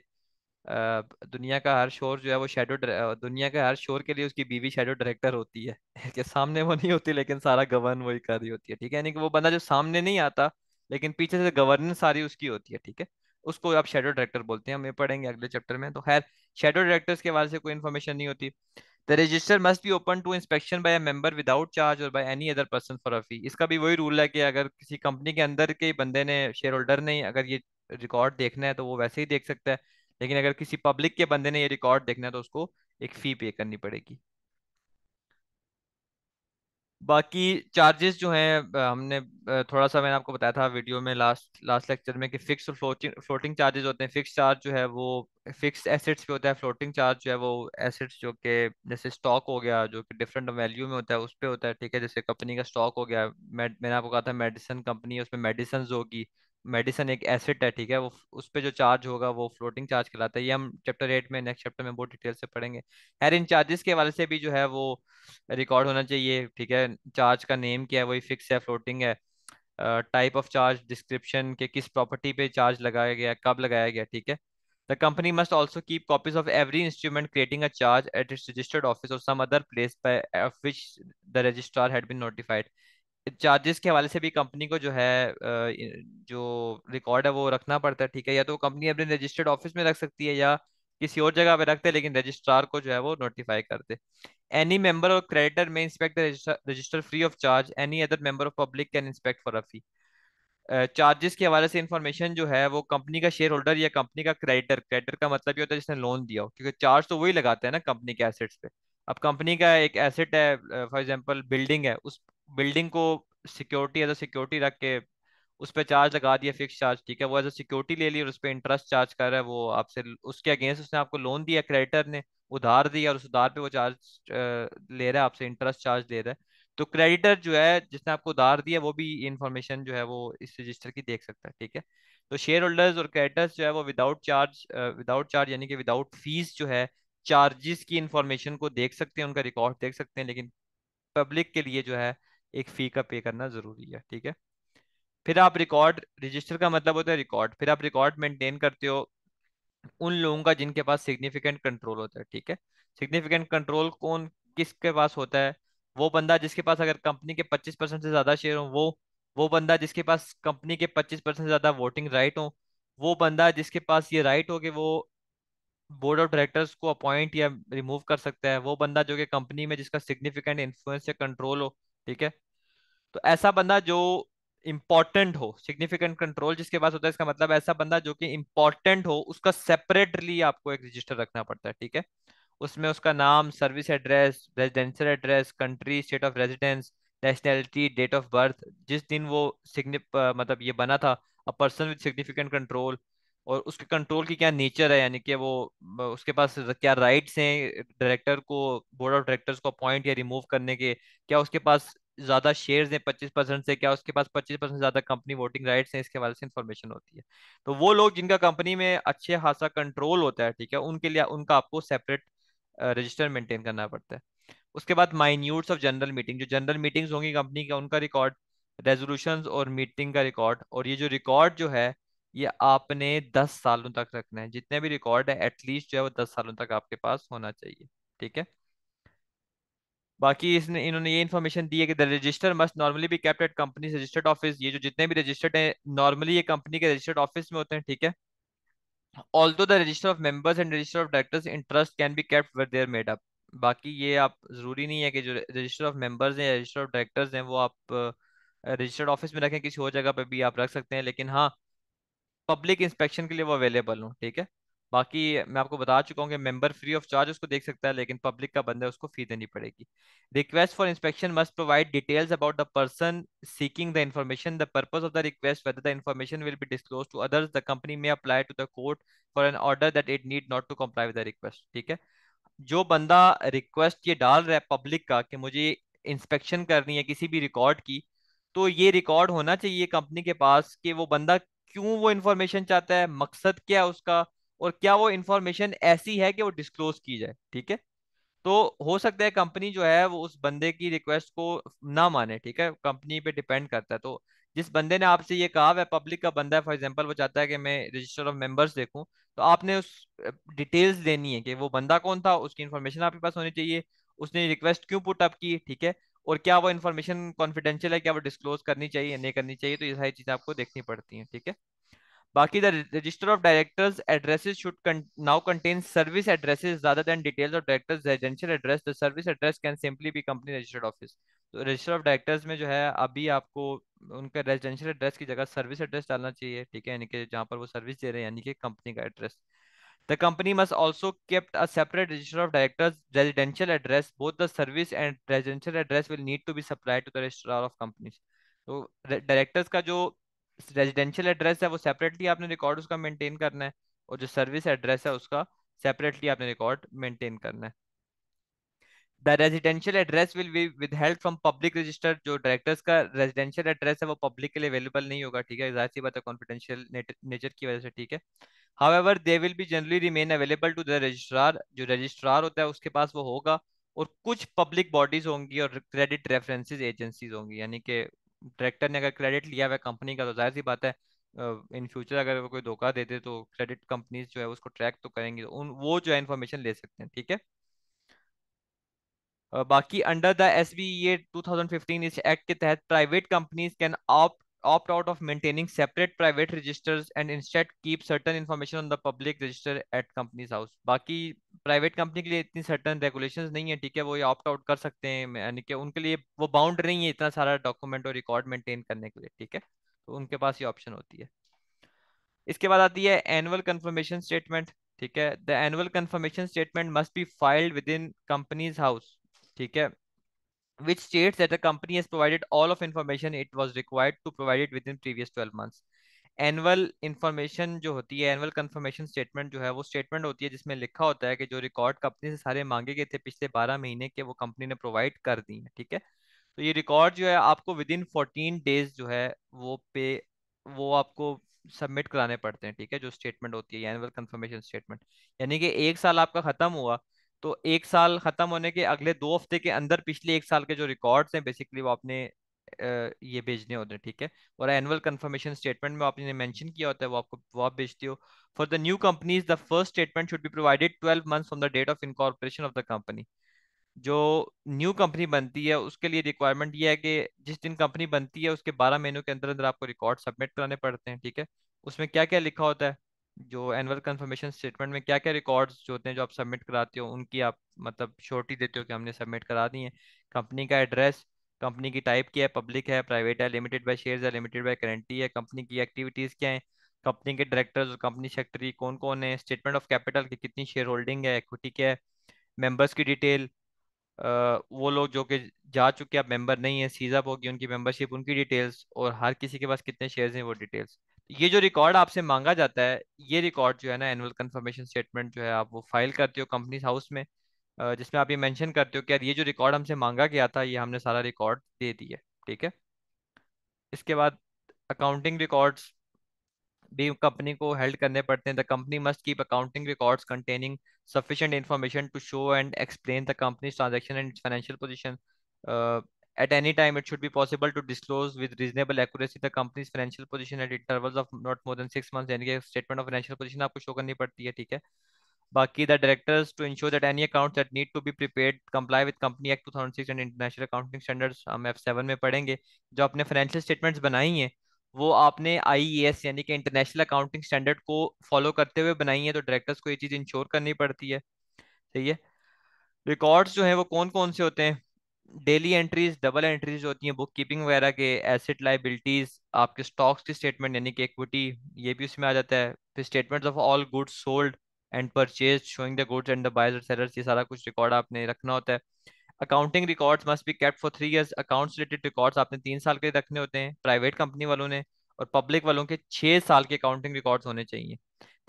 दुनिया का हर शोर जो है वो दुनिया के हर शोर के लिए उसकी बीवी शेडो डायरेक्टर होती है कि सामने वो नहीं होती लेकिन सारा गवर्न वही कर रही होती है। ठीक है, यानी कि वो बंदा जो सामने नहीं आता लेकिन पीछे से गवर्नेंस सारी उसकी होती है। ठीक है, उसको आप शेडो डायरेक्टर बोलते हैं, हम ये पढ़ेंगे अगले चैप्टर में। तो खैर, शेडो डायरेक्टर्स के बारे से कोई इन्फॉर्मेशन नहीं होती। The register must be open to inspection by a member without charge or by any other person for a fee. इसका भी वही रूल है कि अगर किसी कंपनी के अंदर के बंदे ने, शेयर होल्डर ने, अगर ये रिकॉर्ड देखना है तो वो वैसे ही देख सकता है, लेकिन अगर किसी पब्लिक के बंदे ने ये रिकॉर्ड देखना है तो उसको एक फी पे करनी पड़ेगी। बाकी चार्जेस जो हैं हमने थोड़ा सा मैंने आपको बताया था वीडियो में लास्ट लास्ट लेक्चर में कि फिक्स और फ्लोटिंग फ्लोटिंग चार्जेस होते हैं। फिक्स चार्ज जो है वो फिक्स एसेट्स पे होता है, फ्लोटिंग चार्ज जो है वो एसेट्स जो कि जैसे स्टॉक हो गया जो कि डिफरेंट वैल्यू में होता है उस पे होता है। ठीक है, जैसे कंपनी का स्टॉक हो गया, मैंने आपको कहा था मेडिसिन कंपनी है, उसमें मेडिसिन होगी, मेडिसिन एक एसेट है। ठीक है, वो उस पे जो चार्ज होगा वो फ्लोटिंग चार्ज कहलाता है। ये हम चैप्टर 8 में, नेक्स्ट चैप्टर में बहुत डिटेल से पढ़ेंगे। खैर, इन चार्जेस के हवाले से भी जो है वो रिकॉर्ड होना चाहिए। ठीक है, चार्ज का नेम क्या है, वही फिक्स है, फ्लोटिंग है, टाइप ऑफ चार्ज, डिस्क्रिप्शन के किस प्रॉपर्टी पे चार्ज लगाया गया, कब लगाया गया। ठीक है, the company must also keep copies of every instrument creating a charge at its registered office or some other place by of which the registrar had been notified. Charges के हवाले से भी कंपनी को जो है जो रिकॉर्ड है वो रखना पड़ता है। ठीक है, या तो कंपनी अपने रजिस्टर्ड ऑफिस में रख सकती है या किसी और जगह पे रखते हैं, लेकिन रजिस्ट्रार को जो है वो नोटिफाई करते। एनी मेंबर और क्रेडिटर में inspect the register free of charge, any other member of public can inspect for a fee. Charges के हवाले से इंफॉर्मेशन जो है वो कंपनी का शेयर होल्डर या कंपनी का क्रेडिटर, क्रेडिटर का मतलब ये होता है जिसने लोन दिया हो, क्योंकि चार्ज तो वही लगाते हैं ना कंपनी के एसेट्स पे। अब कंपनी का एक एसेट है, फॉर एग्जांपल बिल्डिंग है, उस बिल्डिंग को सिक्योरिटी एज अ सिक्योरिटी रख के उस पर चार्ज लगा दिया, फिक्स चार्ज। ठीक है, वो एज अ सिक्योरिटी ले ली और उस पर इंटरेस्ट चार्ज कर रहा है वो आपसे, उसके अगेंस्ट उसने आपको लोन दिया, क्रेडिटर ने उधार दिया और उस उधार पे वो चार्ज ले रहा है आपसे, इंटरेस्ट चार्ज ले रहा है। तो क्रेडिटर जो है जिसने आपको उधार दिया वो भी इंफॉर्मेशन जो है वो इस रजिस्टर की देख सकता है। ठीक है, तो शेयर होल्डर्स और क्रेडिटर्स जो है वो विदाउट चार्ज यानी कि विदाउट फीस जो है चार्जेस की इंफॉर्मेशन को देख सकते हैं, उनका रिकॉर्ड देख सकते हैं, लेकिन पब्लिक के लिए जो है एक फी का पे करना जरूरी है। ठीक है, फिर आप रिकॉर्ड, रजिस्टर का मतलब होता है रिकॉर्ड, फिर आप रिकॉर्ड मेंटेन करते हो उन लोगों का जिनके पास सिग्निफिकेंट कंट्रोल होता है। ठीक है, सिग्निफिकेंट कंट्रोल कौन किसके पास होता है, वो बंदा जिसके पास अगर कंपनी के 25% से ज्यादा शेयर हो, वो बंदा जिसके पास कंपनी के 25% से ज्यादा वोटिंग राइट हो, वो बंदा जिसके पास ये राइट हो कि वो बोर्ड ऑफ डायरेक्टर्स को अपॉइंट या रिमूव कर सकता है, वो बंदा जो कि कंपनी में जिसका सिग्निफिकेंट इन्फ्लुएंस या कंट्रोल हो। ठीक है, तो ऐसा बंदा जो इंपॉर्टेंट हो, सिग्निफिकेंट कंट्रोल जिसके पास होता है, इसका मतलब ऐसा बंदा जो कि इंपॉर्टेंट हो, उसका सेपरेटली आपको एक रजिस्टर रखना पड़ता है, ठीक है। उसमें उसका नाम, service address, residential address, country, state of residence, nationality, date of birth, जिस दिन वो मतलब ये बना था, a person with significant control, और उसके कंट्रोल की क्या नेचर है, यानी कि वो उसके पास क्या राइट्स हैं डायरेक्टर को, बोर्ड ऑफ डायरेक्टर्स को अपॉइंट या रिमूव करने के, क्या उसके पास ज्यादा शेयर्स हैं 25% से, क्या उसके पास 25% ज्यादा कंपनी वोटिंग राइट्स हैं, इसके हवाले से इंफॉर्मेशन होती है। तो वो लोग जिनका कंपनी में अच्छे खासा कंट्रोल होता है, ठीक है, उनके लिए उनका आपको सेपरेट रजिस्टर मेंटेन करना पड़ता है। उसके बाद माइन्यूट्स ऑफ जनरल मीटिंग, जो जनरल मीटिंग्स होंगी कंपनी का, उनका रिकॉर्ड, रेजोल्यूशंस और मीटिंग का रिकॉर्ड, और ये जो रिकॉर्ड जो है, ये आपने 10 सालों तक रखना है, जितने भी रिकॉर्ड है एटलीस्ट जो है वो 10 सालों तक आपके पास होना चाहिए, ठीक है। बाकी इसने इन्होंने ये इन्फॉर्मेशन दी है कि the register must normally be kept at company registered office, ये जो जितने भी रजिस्टर्ड हैं नॉर्मली ये कंपनी के रजिस्टर्ड ऑफिस में होते हैं, ठीक है। Although the register of members and register of directors in trust can be kept where they are made up, बाकी ये आप जरूरी नहीं है कि जो रजिस्टर ऑफ मेंबर्स हैं या रजिस्टर ऑफ डायरेक्टर्स हैं वो आप रजिस्टर्ड ऑफिस में रखें, किसी और जगह पे भी आप रख सकते हैं, लेकिन हाँ पब्लिक इंस्पेक्शन के लिए वो अवेलेबल हो, ठीक है। बाकी मैं आपको बता चुका हूँ कि मेंबर फ्री ऑफ चार्ज उसको देख सकता है, लेकिन पब्लिक का बंदा है उसको फी देनी पड़ेगी। Request for inspection must provide details about the person seeking the information, the purpose of the request, whether the information will be disclose to others, the company may apply to the court for an order that it need not to comply with the request, ठीक है। जो बंदा request ये डाल रहा है public का कि मुझे इंस्पेक्शन करनी है किसी भी रिकॉर्ड की, तो ये रिकॉर्ड होना चाहिए कंपनी के पास कि वो बंदा क्यों वो इंफॉर्मेशन चाहता है, मकसद क्या है उसका, और क्या वो इंफॉर्मेशन ऐसी है कि वो डिस्क्लोज की जाए, ठीक है। तो हो सकता है कंपनी जो है वो उस बंदे की रिक्वेस्ट को ना माने, ठीक है, कंपनी पे डिपेंड करता है। तो जिस बंदे ने आपसे ये कहा, वह पब्लिक का बंदा है, फॉर एग्जांपल वो चाहता है कि मैं रजिस्टर ऑफ मेंबर्स देखूं, तो आपने उस डिटेल्स देनी है कि वो बंदा कौन था, उसकी इन्फॉर्मेशन आपके पास होनी चाहिए, उसने रिक्वेस्ट क्यों पुट अप की, ठीक है, और क्या वो इन्फॉर्मेशन कॉन्फिडेंशियल है, क्या वो डिस्क्लोज करनी चाहिए या नहीं करनी चाहिए, तो ये सारी चीजें आपको देखनी पड़ती हैं, ठीक है। बाकी the register of directors addresses should now contain service addresses rather than details of directors residential address, the service address can simply be company registered office। तो रजिस्टर ऑफ डायरेक्टर्स में जो है अभी आपको उनका रेजिडेंशियल एड्रेस की जगह service address डालना चाहिए, ठीक है, यानी कि जहाँ पर वो सर्विस दे रहे हैं, यानी कि कंपनी का address. The company must also kept a separate register of directors residential address. Both the service and residential address will need to be supplied to the registrar of companies। तो directors का जो residential address है वो separately आपने record उसका maintain करना है, और जो सर्विस एड्रेस है उसका सेपरेटली आपने रिकॉर्ड मेंटेन करना है। The residential address will be withheld from public register, जो डायरेक्टर्स का रेजिडेंशियल एड्रेस है वो पब्लिक के लिए अवेलेबल नहीं होगा, ठीक है, जाहिर सी बात है कॉन्फिडेंशियल नेचर की वजह से, ठीक है। However, they will be generally remain available to the registrar, जो रजिस्ट्रार होता है उसके पास वो होगा, और कुछ पब्लिक बॉडीज होंगी और क्रेडिट रेफरेंसेस एजेंसीज होंगी, यानी कि डायरेक्टर ने अगर क्रेडिट लिया हुआ है कंपनी का, तो जाहिर सी बात है इन फ्यूचर अगर वो कोई धोखा देते तो क्रेडिट कंपनीज जो है उसको ट्रैक तो करेंगी, तो उन वो जो है इन्फॉर्मेशन ले सकते हैं, ठीक है। बाकी अंडर द एस बी ए 2015 इस एक्ट के तहत private companies can opt out of maintaining separate private registers and instead keep certain information on the public register at company's house। बाकी प्राइवेट कंपनी के लिए इतनी सर्टन रेगुलेशंस नहीं है, ठीक है, वो ये ऑप्ट आउट कर सकते हैं, यानी कि उनके लिए वो बाउंड नहीं है इतना सारा डॉक्यूमेंट और रिकॉर्ड मेंटेन करने के लिए, ठीक है, तो उनके पास ये ऑप्शन होती है। इसके बाद आती है एनुअल कंफर्मेशन स्टेटमेंट, ठीक है। The annual confirmation statement must be filed with in companies house, ठीक है, which states that the company has provided all of information it was required to provide it within previous 12 months। Annual information जो होती है, annual confirmation statement जो है वो statement होती है जिसमें लिखा होता है कि जो रिकॉर्ड कंपनी से सारे मांगे गए थे पिछले 12 महीने के, वो कंपनी ने प्रोवाइड कर दी है, ठीक है। तो ये रिकॉर्ड जो है आपको विद इन 14 डेज जो है वो आपको सबमिट कराने पड़ते हैं, ठीक है, जो स्टेटमेंट होती है एनुअल कंफर्मेशन स्टेटमेंट। यानी कि एक साल आपका खत्म हुआ, तो एक साल खत्म होने के अगले 2 हफ्ते के अंदर पिछले एक साल के जो रिकॉर्ड्स हैं बेसिकली वो आपने ये भेजने होते हैं, ठीक है। और एनुअल कंफर्मेशन स्टेटमेंट में आपने मेंशन किया होता है वो आप भेजते हो। For the new companies the first statement should be provided 12 months from the date of incorporation of the company. जो न्यू कंपनी बनती है उसके लिए रिक्वायरमेंट ये है कि जिस दिन कंपनी बनती है उसके 12 महीनों के अंदर अंदर आपको रिकॉर्ड सबमिट कराने पड़ते हैं, ठीक है। उसमें क्या क्या लिखा होता है, जो एनुअल कंफर्मेशन स्टेटमेंट में क्या क्या रिकॉर्ड्स जो होते हैं जो आप सबमिट कराते हो, उनकी आप मतलब श्योरिटी देते हो कि हमने सबमिट करा दी है। कंपनी का एड्रेस, कंपनी की टाइप क्या है, पब्लिक है, प्राइवेट है, लिमिटेड बाय शेयर्स है, लिमिटेड बाय गारंटी है, कंपनी की एक्टिविटीज क्या है, कंपनी के डायरेक्टर्स और कंपनी सेक्रेटरी कौन कौन है, स्टेटमेंट ऑफ कैपिटल की कितनी शेयर होल्डिंग है, इक्विटी क्या है, मेंबर्स की डिटेल, वो लोग जो कि जा चुके अब मेंबर नहीं है, सीज अप होगी उनकी मेंबरशिप, उनकी डिटेल्स, और हर किसी के पास कितने शेयर्स हैं वो डिटेल्स। ये जो रिकॉर्ड आपसे मांगा जाता है, ये रिकॉर्ड जो है ना, एनुअल कंफर्मेशन स्टेटमेंट जो है, आप वो फाइल करते हो कंपनीज हाउस में, जिसमें आप ये मेंशन करते हो कि यार ये जो रिकॉर्ड हमसे मांगा गया था ये हमने सारा रिकॉर्ड दे दिया। ठीक है। इसके बाद अकाउंटिंग रिकॉर्ड्स भी कंपनी को हेल्ड करने पड़ते हैं। The company must keep accounting records containing sufficient information to show and explain the company's transaction and its financial position. At any time, it should be possible to disclose with reasonable accuracy the company's financial position at intervals of not more than 6 months, यानी कि statement of financial position आपको show करनी पड़ती है। ठीक है। बाकी the directors to ensure that any account that need to be prepared comply with company act 2006 and international accounting standards, हम F7 में पढ़ेंगे। जो आपने फाइनेंशियल स्टेटमेंट्स बनाई हैं वो आपने IES यानी कि इंटरनेशनल अकाउंटिंग स्टैंडर्ड को फॉलो करते हुए बनाई है, तो डायरेक्टर्स को ये चीज़ इंश्योर करनी पड़ती है। सही है। रिकॉर्ड्स जो हैं वो कौन कौन से होते हैं? डेली एंट्रीज, डबल एंट्रीज होती हैं बुक कीपिंग वगैरह के, एसेट लाइबिलिटीज, आपके स्टॉक्स की स्टेटमेंट यानी कि इक्विटी, ये भी उसमें आ जाता है। फिर statements of all goods sold and purchase showing the goods and the buyers और सेलर्स, ये सारा कुछ रिकॉर्ड आपने रखना होता है। Accounting records must be kept for 3 years, accounts related records आपने 3 साल के रखने होते हैं प्राइवेट कंपनी वालों ने, और पब्लिक वालों के 6 साल के अकाउंटिंग रिकॉर्ड्स होने चाहिए।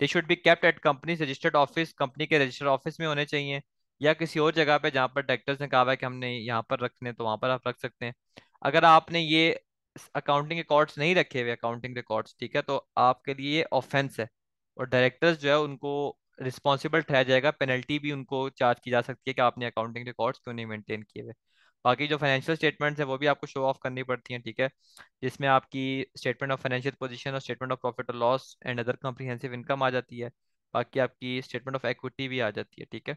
They should be kept at company registered office, company के रजिस्टर्ड ऑफिस में होने चाहिए, या किसी और जगह पे जहाँ पर डायरेक्टर्स ने कहा हुआ है कि हमने यहाँ पर रखने, तो वहाँ पर आप रख सकते हैं। अगर आपने ये अकाउंटिंग रिकॉर्ड्स नहीं रखे हुए, अकाउंटिंग रिकॉर्ड्स, ठीक है, तो आपके लिए ये ऑफेंस है, और डायरेक्टर्स जो है उनको रिस्पॉन्सिबल ठहराया जाएगा, पेनल्टी भी उनको चार्ज की जा सकती है कि आपने अकाउंटिंग रिकॉर्ड्स क्यों नहीं मेंटेन किए हुए। बाकी जो फाइनेंशियल स्टेटमेंट्स है वो भी आपको शो ऑफ करनी पड़ती हैं। ठीक है। जिसमें आपकी स्टेटमेंट ऑफ फाइनेंशियल पोजीशन और स्टेटमेंट ऑफ प्रॉफिट और loss and other comprehensive income आ जाती है। बाकी आपकी स्टेटमेंट ऑफ इक्विटी भी आ जाती है। ठीक है।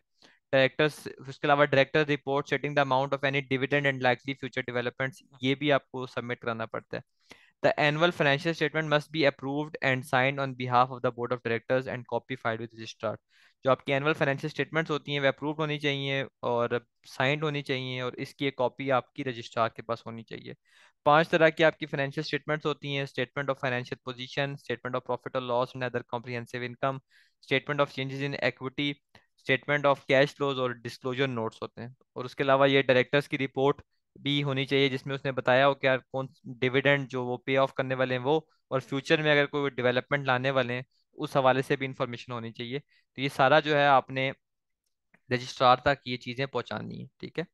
डायरेक्टर्स, उसके अलावा director report setting the amount of any dividend and likely future developments, ये भी आपको सबमिट कराना पड़ता है। The annual financial statement must be approved and signed on behalf of the board of directors and copy filed with registrar. जो आपकी annual financial statements होती हैं वे अप्रूव होनी चाहिए और साइंड होनी चाहिए, और इसकी एक कॉपी आपकी रजिस्ट्रार के पास होनी चाहिए। 5 तरह की आपकी फाइनेंशियल स्टेटमेंट्स होती हैं: statement of financial position, statement of profit और loss and other comprehensive income, statement of changes in equity, statement of cash flows और डिस्क्लोजर नोट्स होते हैं। और उसके अलावा ये डायरेक्टर्स की रिपोर्ट भी होनी चाहिए जिसमें उसने बताया हो कि यार कौन डिविडेंड जो वो पे ऑफ करने वाले हैं वो, और फ्यूचर में अगर कोई डेवलपमेंट लाने वाले हैं उस हवाले से भी इंफॉर्मेशन होनी चाहिए। तो ये सारा जो है आपने रजिस्ट्रार तक ये चीज़ें पहुंचानी है। ठीक है।